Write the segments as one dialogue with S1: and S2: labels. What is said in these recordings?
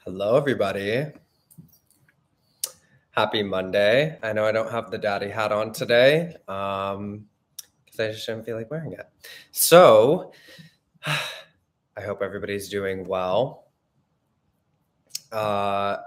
S1: Hello, everybody. Happy Monday. I know I don't have the daddy hat on today because I just didn't feel like wearing it. So I hope everybody's doing well. Before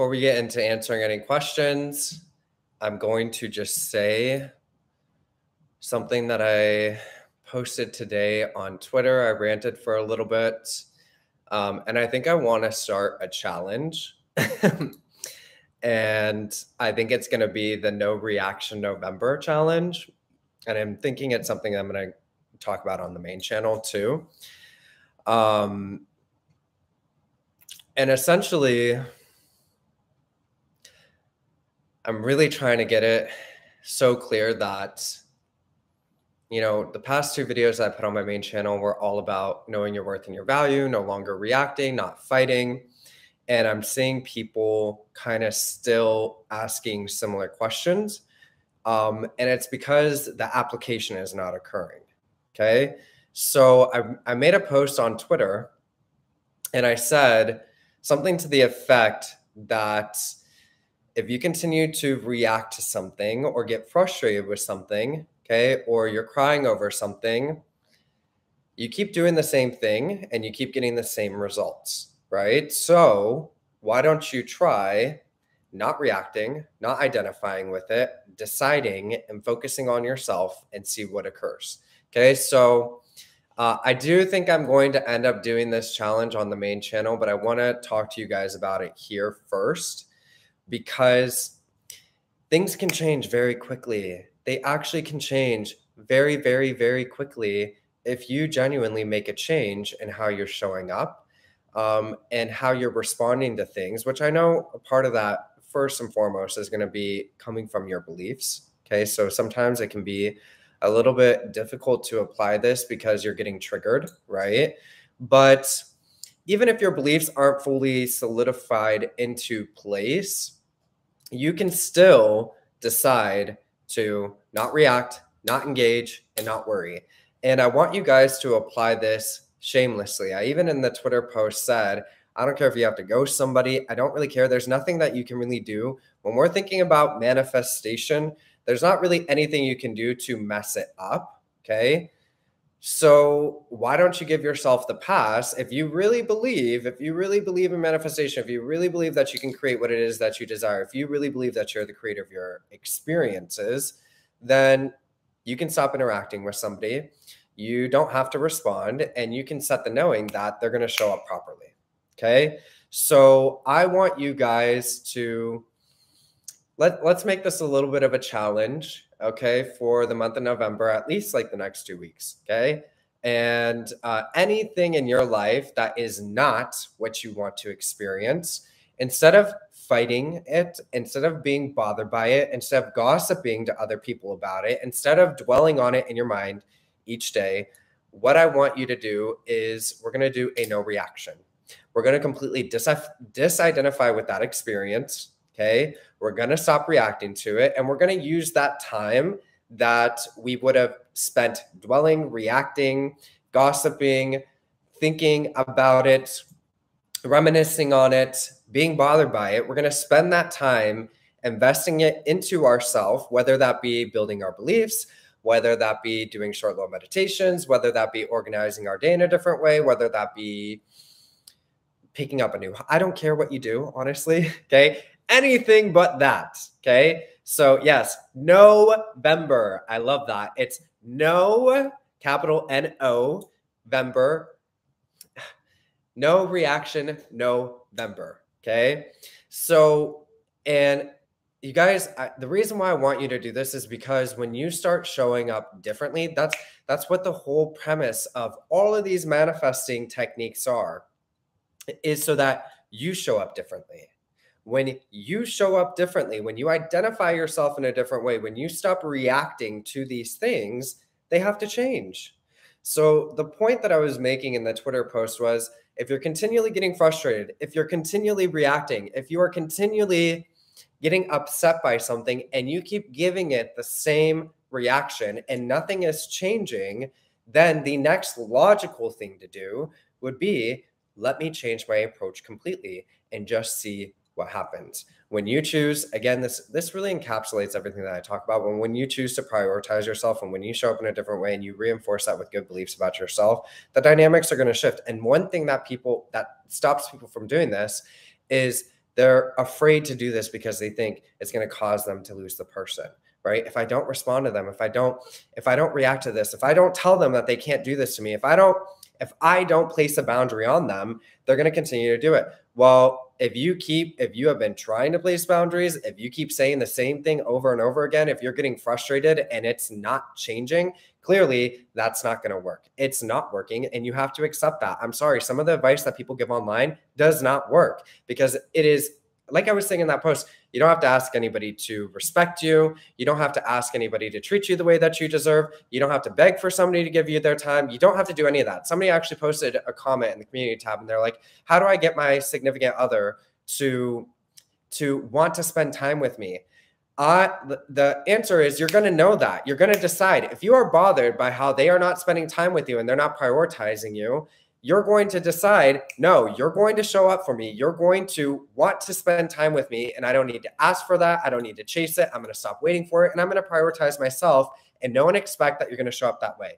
S1: we get into answering any questions, I'm going to just say something that I posted today on Twitter. I ranted for a little bit. And I think I want to start a challenge. And I think it's going to be the No Reaction November challenge. And I'm thinking it's something I'm going to talk about on the main channel too. And essentially, I'm really trying to get it so clear that, you know, the past two videos I put on my main channel were all about knowing your worth and your value, no longer reacting, not fighting. And I'm seeing people kind of still asking similar questions. And it's because the application is not occurring. Okay. So I made a post on Twitter and I said something to the effect that if you continue to react to something or get frustrated with something, okay, or you're crying over something, you keep doing the same thing and you keep getting the same results, right? So why don't you try not reacting, not identifying with it, deciding and focusing on yourself and see what occurs. Okay, so I do think I'm going to end up doing this challenge on the main channel, but I want to talk to you guys about it here first because things can change very quickly. They actually can change very, very, very quickly if you genuinely make a change in how you're showing up and how you're responding to things, which I know a part of that first and foremost is going to be coming from your beliefs. Okay, so sometimes it can be a little bit difficult to apply this because you're getting triggered, right? But even if your beliefs aren't fully solidified into place, you can still decide to not react, not engage, and not worry. And I want you guys to apply this shamelessly. I even in the Twitter post said, I don't care if you have to ghost somebody. I don't really care. There's nothing that you can really do. When we're thinking about manifestation, there's not really anything you can do to mess it up, okay? So why don't you give yourself the pass if you really believe in manifestation, if you really believe that you can create what it is that you desire, if you really believe that you're the creator of your experiences, then you can stop interacting with somebody. You don't have to respond and you can set the knowing that they're going to show up properly. Okay. So I want you guys to let's make this a little bit of a challenge, okay, for the month of November, at least like the next 2 weeks, okay? And anything in your life that is not what you want to experience, instead of fighting it, instead of being bothered by it, instead of gossiping to other people about it, instead of dwelling on it in your mind each day, what I want you to do is we're going to do a no reaction. We're going to completely disidentify with that experience. Okay, we're going to stop reacting to it. And we're going to use that time that we would have spent dwelling, reacting, gossiping, thinking about it, reminiscing on it, being bothered by it. We're going to spend that time investing it into ourselves, whether that be building our beliefs, whether that be doing short, low meditations, whether that be organizing our day in a different way, whether that be picking up a new, I don't care what you do, honestly. Okay. Anything but that. Okay. So yes, November. I love that. It's no, capital N-O, Vember. No reaction, November. Okay. So, and you guys, the reason why I want you to do this is because when you start showing up differently, that's what the whole premise of all of these manifesting techniques are, is so that you show up differently. When you show up differently, when you identify yourself in a different way, when you stop reacting to these things, they have to change. So the point that I was making in the Twitter post was, if you're continually getting frustrated, if you're continually reacting, if you are continually getting upset by something and you keep giving it the same reaction and nothing is changing, then the next logical thing to do would be, let me change my approach completely and just see what happens. When you choose, again, this really encapsulates everything that I talk about. When you choose to prioritize yourself and when you show up in a different way and you reinforce that with good beliefs about yourself, the dynamics are going to shift. And one thing that stops people from doing this is they're afraid to do this because they think it's going to cause them to lose the person, right? If I don't respond to them, if I don't react to this, if I don't tell them that they can't do this to me, if I don't place a boundary on them, they're going to continue to do it. Well, if you have been trying to place boundaries, if you keep saying the same thing over and over again, if you're getting frustrated and it's not changing, clearly that's not going to work. It's not working, and you have to accept that. I'm sorry, some of the advice that people give online does not work because it is, like I was saying in that post, you don't have to ask anybody to respect you. You don't have to ask anybody to treat you the way that you deserve. You don't have to beg for somebody to give you their time. You don't have to do any of that. Somebody actually posted a comment in the community tab and they're like, how do I get my significant other to want to spend time with me? The answer is you're going to know that. You're going to decide. If you are bothered by how they are not spending time with you and they're not prioritizing you, you're going to decide, no, you're going to show up for me. You're going to want to spend time with me, and I don't need to ask for that. I don't need to chase it. I'm going to stop waiting for it, and I'm going to prioritize myself and know and expect that you're going to show up that way.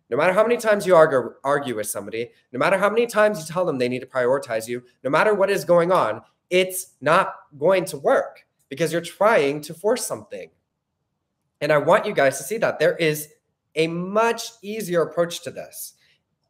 S1: No matter how many times you argue with somebody, no matter how many times you tell them they need to prioritize you, no matter what is going on, it's not going to work because you're trying to force something. And I want you guys to see that there is a much easier approach to this.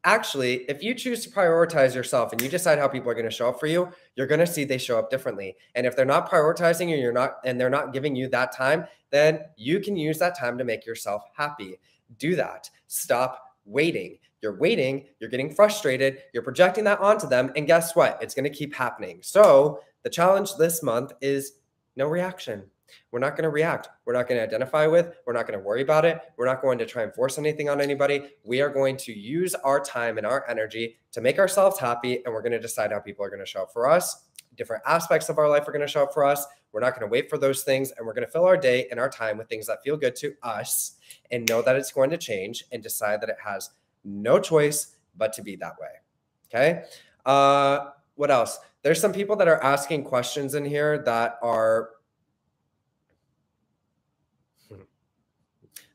S1: Actually, if you choose to prioritize yourself and you decide how people are going to show up for you, you're going to see they show up differently. And if they're not prioritizing you, they're not giving you that time, then you can use that time to make yourself happy. Do that. Stop waiting. You're waiting, you're getting frustrated, you're projecting that onto them, and guess what? It's going to keep happening. So the challenge this month is no reaction. We're not going to react. We're not going to identify with. We're not going to worry about it. We're not going to try and force anything on anybody. We are going to use our time and our energy to make ourselves happy, and we're going to decide how people are going to show up for us. Different aspects of our life are going to show up for us. We're not going to wait for those things, and we're going to fill our day and our time with things that feel good to us and know that it's going to change and decide that it has no choice but to be that way. Okay. What else? There's some people that are asking questions in here that are,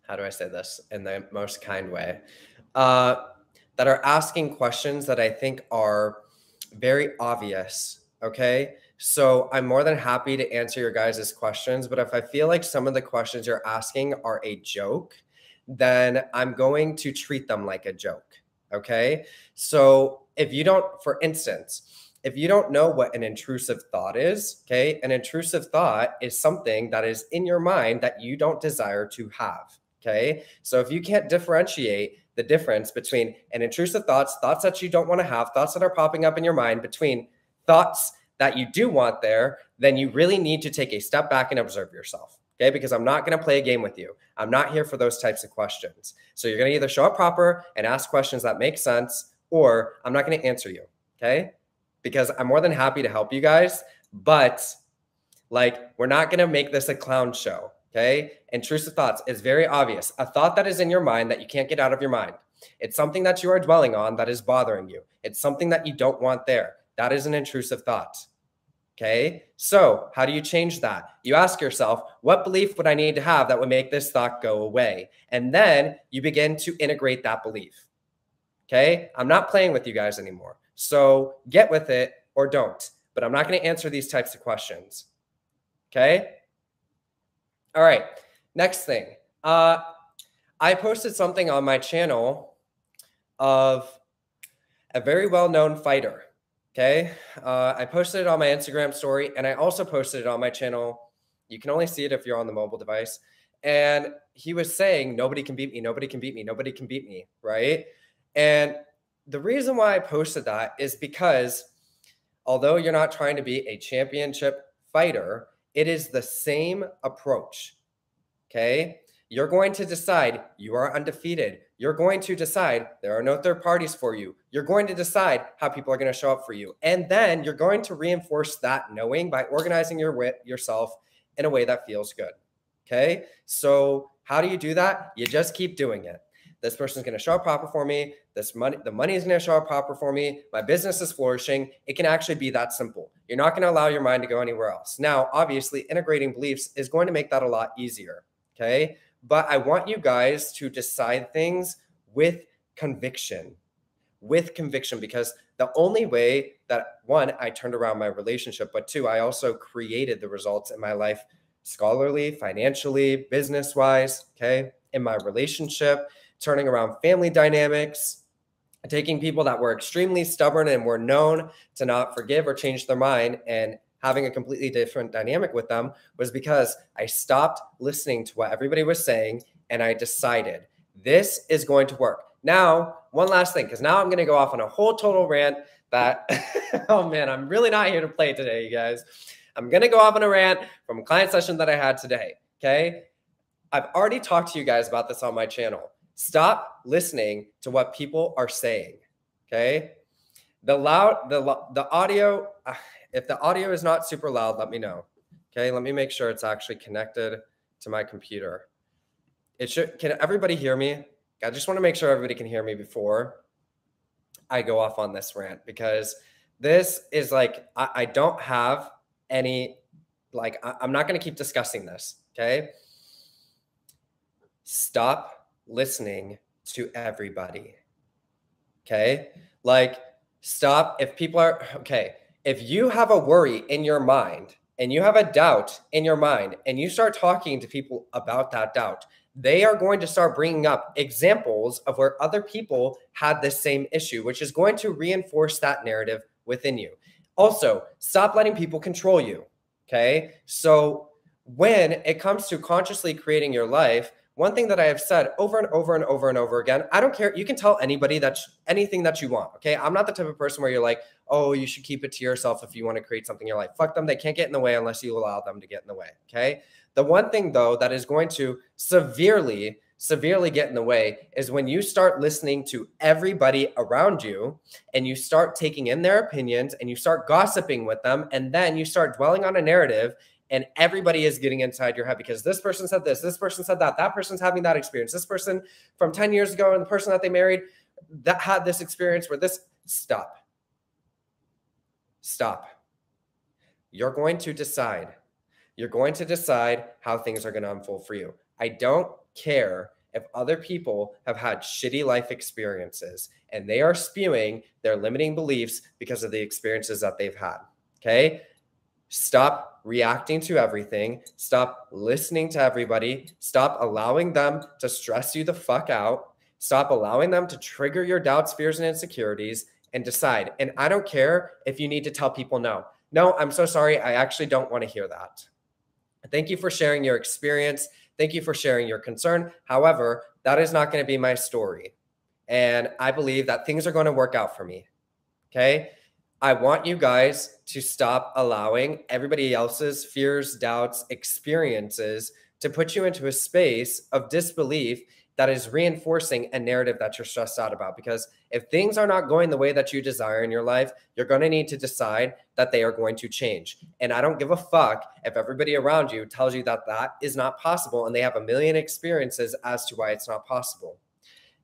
S1: how do I say this in the most kind way? That are asking questions that I think are very obvious. Okay. So I'm more than happy to answer your guys' questions, but if I feel like some of the questions you're asking are a joke, then I'm going to treat them like a joke. Okay. So if you don't, for instance, if you don't know what an intrusive thought is, okay, an intrusive thought is something that is in your mind that you don't desire to have. Okay. So if you can't differentiate the difference between an intrusive thoughts that you don't want to have, thoughts that are popping up in your mind, between thoughts that you do want there, then you really need to take a step back and observe yourself. Okay, because I'm not going to play a game with you. I'm not here for those types of questions. So you're going to either show up proper and ask questions that make sense, or I'm not going to answer you. Okay, because I'm more than happy to help you guys, but like, we're not going to make this a clown show. Okay, intrusive thoughts is very obvious. A thought that is in your mind that you can't get out of your mind. It's something that you are dwelling on that is bothering you. It's something that you don't want there. That is an intrusive thought. Okay, so how do you change that? You ask yourself, what belief would I need to have that would make this thought go away? And then you begin to integrate that belief. Okay, I'm not playing with you guys anymore. So get with it or don't. But I'm not going to answer these types of questions. Okay. All right. Next thing. I posted something on my channel of a very well-known fighter. Okay. I posted it on my Instagram story, and I also posted it on my channel. You can only see it if you're on the mobile device. And he was saying, nobody can beat me. Nobody can beat me. Nobody can beat me. Right. And the reason why I posted that is because although you're not trying to be a championship fighter, it is the same approach. Okay. You're going to decide you are undefeated. You're going to decide there are no third parties for you. You're going to decide how people are going to show up for you. And then you're going to reinforce that knowing by organizing yourself in a way that feels good. Okay. So how do you do that? You just keep doing it. This person's going to show up proper for me. The money is going to show up proper for me. My business is flourishing. It can actually be that simple. You're not going to allow your mind to go anywhere else. Now, obviously, integrating beliefs is going to make that a lot easier. Okay. But I want you guys to decide things with conviction, because the only way that, one, I turned around my relationship, but two, I also created the results in my life, scholarly, financially, business-wise, okay, in my relationship, turning around family dynamics, taking people that were extremely stubborn and were known to not forgive or change their mind and having a completely different dynamic with them, was because I stopped listening to what everybody was saying and I decided this is going to work. Now, one last thing, because now I'm going to go off on a whole total rant that, oh man, I'm really not here to play today, you guys. I'm going to go off on a rant from a client session that I had today, okay? I've already talked to you guys about this on my channel. Stop listening to what people are saying, okay? The audio, if the audio is not super loud, let me know, okay? Let me make sure it's actually connected to my computer. Can everybody hear me? I just want to make sure everybody can hear me before I go off on this rant, because this is like, I don't have any, like, I'm not going to keep discussing this. Okay. Stop listening to everybody. Okay. Like, stop. If people are, okay, if you have a worry in your mind and you have a doubt in your mind and you start talking to people about that doubt, they are going to start bringing up examples of where other people had this same issue, which is going to reinforce that narrative within you. Also, stop letting people control you, okay? So when it comes to consciously creating your life, one thing that I have said over and over and over and over again, I don't care. You can tell anybody anything that you want, okay? I'm not the type of person where you're like, oh, you should keep it to yourself if you want to create something in your life. Fuck them. They can't get in the way unless you allow them to get in the way, okay? The one thing, though, that is going to severely get in the way is when you start listening to everybody around you and you start taking in their opinions and you start gossiping with them, and then you start dwelling on a narrative and everybody is getting inside your head because this person said this person said that person's having that experience, this person from 10 years ago and the person that they married that had this experience where this, stop. You're going to decide. You're going to decide how things are going to unfold for you. I don't care if other people have had shitty life experiences and they are spewing their limiting beliefs because of the experiences that they've had, okay? Stop reacting to everything. Stop listening to everybody. Stop allowing them to stress you the fuck out. Stop allowing them to trigger your doubts, fears, and insecurities, and decide. And I don't care if you need to tell people no. No, I'm so sorry. I actually don't want to hear that. Thank you for sharing your experience. Thank you for sharing your concern. However, that is not going to be my story. And I believe that things are going to work out for me. Okay. I want you guys to stop allowing everybody else's fears, doubts, experiences to put you into a space of disbelief that is reinforcing a narrative that you're stressed out about. Because if things are not going the way that you desire in your life, you're going to need to decide that they are going to change. And I don't give a fuck if everybody around you tells you that that is not possible and they have a million experiences as to why it's not possible.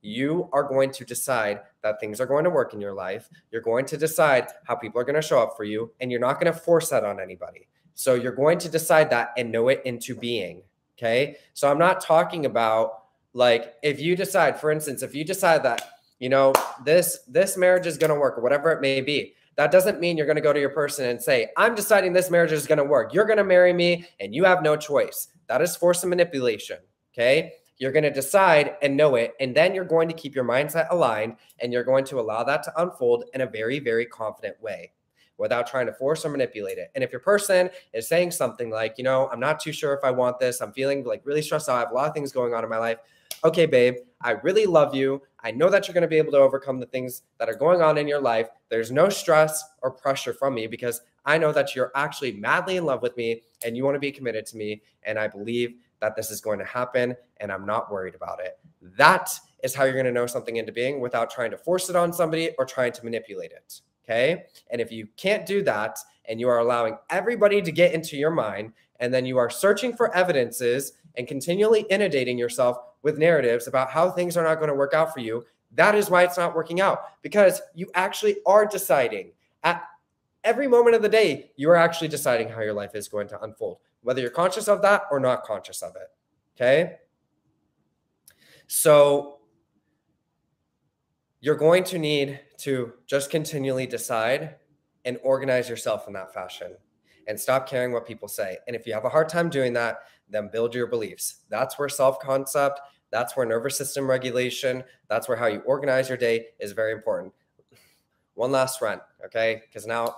S1: You are going to decide that things are going to work in your life. You're going to decide how people are going to show up for you, and you're not going to force that on anybody. So you're going to decide that and know it into being. Okay. So I'm not talking about, like, if you decide, for instance, if you decide that, you know, this marriage is going to work or whatever it may be, that doesn't mean you're going to go to your person and say, I'm deciding this marriage is going to work. You're going to marry me and you have no choice. That is force and manipulation. Okay. You're going to decide and know it. And then you're going to keep your mindset aligned and you're going to allow that to unfold in a very, very confident way without trying to force or manipulate it. And if your person is saying something like, you know, I'm not too sure if I want this, I'm feeling like really stressed out, I have a lot of things going on in my life. Okay, babe, I really love you. I know that you're going to be able to overcome the things that are going on in your life. There's no stress or pressure from me because I know that you're actually madly in love with me and you want to be committed to me. And I believe that this is going to happen and I'm not worried about it. That is how you're going to know something into being without trying to force it on somebody or trying to manipulate it. Okay. And if you can't do that and you are allowing everybody to get into your mind and then you are searching for evidences and continually inundating yourself with narratives about how things are not going to work out for you, that is why it's not working out, because you actually are deciding at every moment of the day, you are actually deciding how your life is going to unfold, whether you're conscious of that or not conscious of it. Okay. So you're going to need to just continually decide and organize yourself in that fashion and stop caring what people say. And if you have a hard time doing that, then build your beliefs. That's where self-concept, that's where nervous system regulation, that's where how you organize your day is very important. One last rant, okay? Because now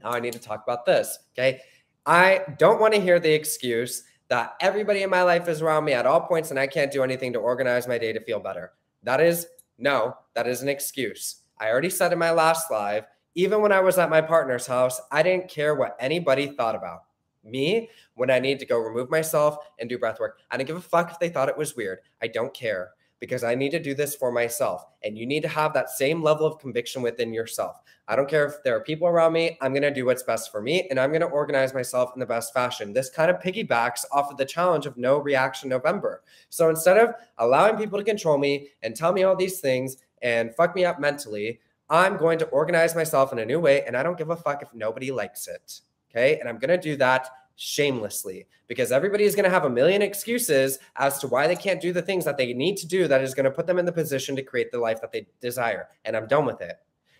S1: I need to talk about this, okay? I don't want to hear the excuse that everybody in my life is around me at all points and I can't do anything to organize my day to feel better. That is an excuse. I already said in my last live, even when I was at my partner's house, I didn't care what anybody thought about me when I need to go remove myself and do breath work. I didn't give a fuck if they thought it was weird. I don't care, because I need to do this for myself. And you need to have that same level of conviction within yourself. I don't care if there are people around me. I'm going to do what's best for me, and I'm going to organize myself in the best fashion. This kind of piggybacks off of the challenge of No Reaction November. So instead of allowing people to control me and tell me all these things and fuck me up mentally, I'm going to organize myself in a new way, and I don't give a fuck if nobody likes it. Okay? And I'm going to do that shamelessly, because everybody is going to have a million excuses as to why they can't do the things that they need to do that is going to put them in the position to create the life that they desire. And I'm done with it.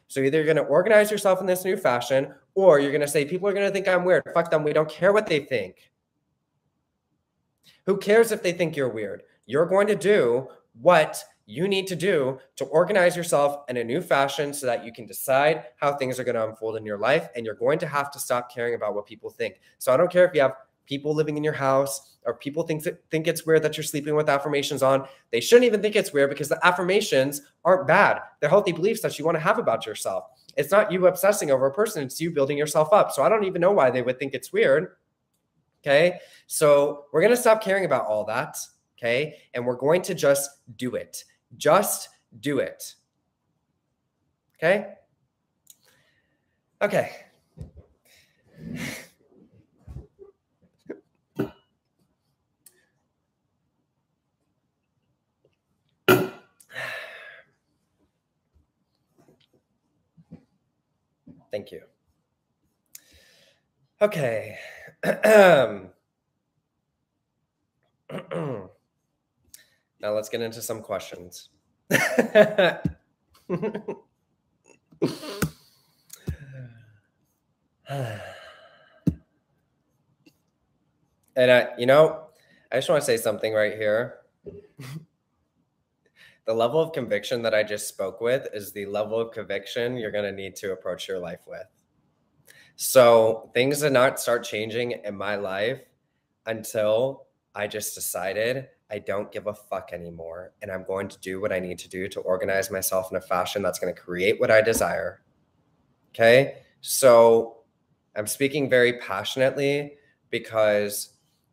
S1: So either you're going to organize yourself in this new fashion, or you're going to say, people are going to think I'm weird. Fuck them. We don't care what they think. Who cares if they think you're weird? You're going to do what you need to do to organize yourself in a new fashion so that you can decide how things are going to unfold in your life. And you're going to have to stop caring about what people think. So I don't care if you have people living in your house or people think it's weird that you're sleeping with affirmations on. They shouldn't even think it's weird, because the affirmations aren't bad. They're healthy beliefs that you want to have about yourself. It's not you obsessing over a person. It's you building yourself up. So I don't even know why they would think it's weird. Okay. So we're going to stop caring about all that. Okay. And we're going to just do it. Just do it. Okay? Okay. Thank you. Okay. Now let's get into some questions. And I just want to say something right here. The level of conviction that I just spoke with is the level of conviction you're going to need to approach your life with. So things did not start changing in my life until I just decided I don't give a fuck anymore. And I'm going to do what I need to do to organize myself in a fashion that's going to create what I desire. Okay. So I'm speaking very passionately, because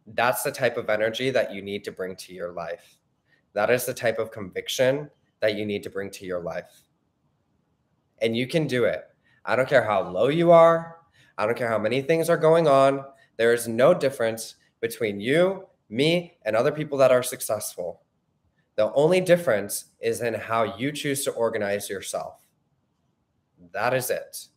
S1: that's the type of energy that you need to bring to your life. That is the type of conviction that you need to bring to your life. And you can do it. I don't care how low you are. I don't care how many things are going on. There is no difference between you, me, and other people that are successful. The only difference is in how you choose to organize yourself. That is it.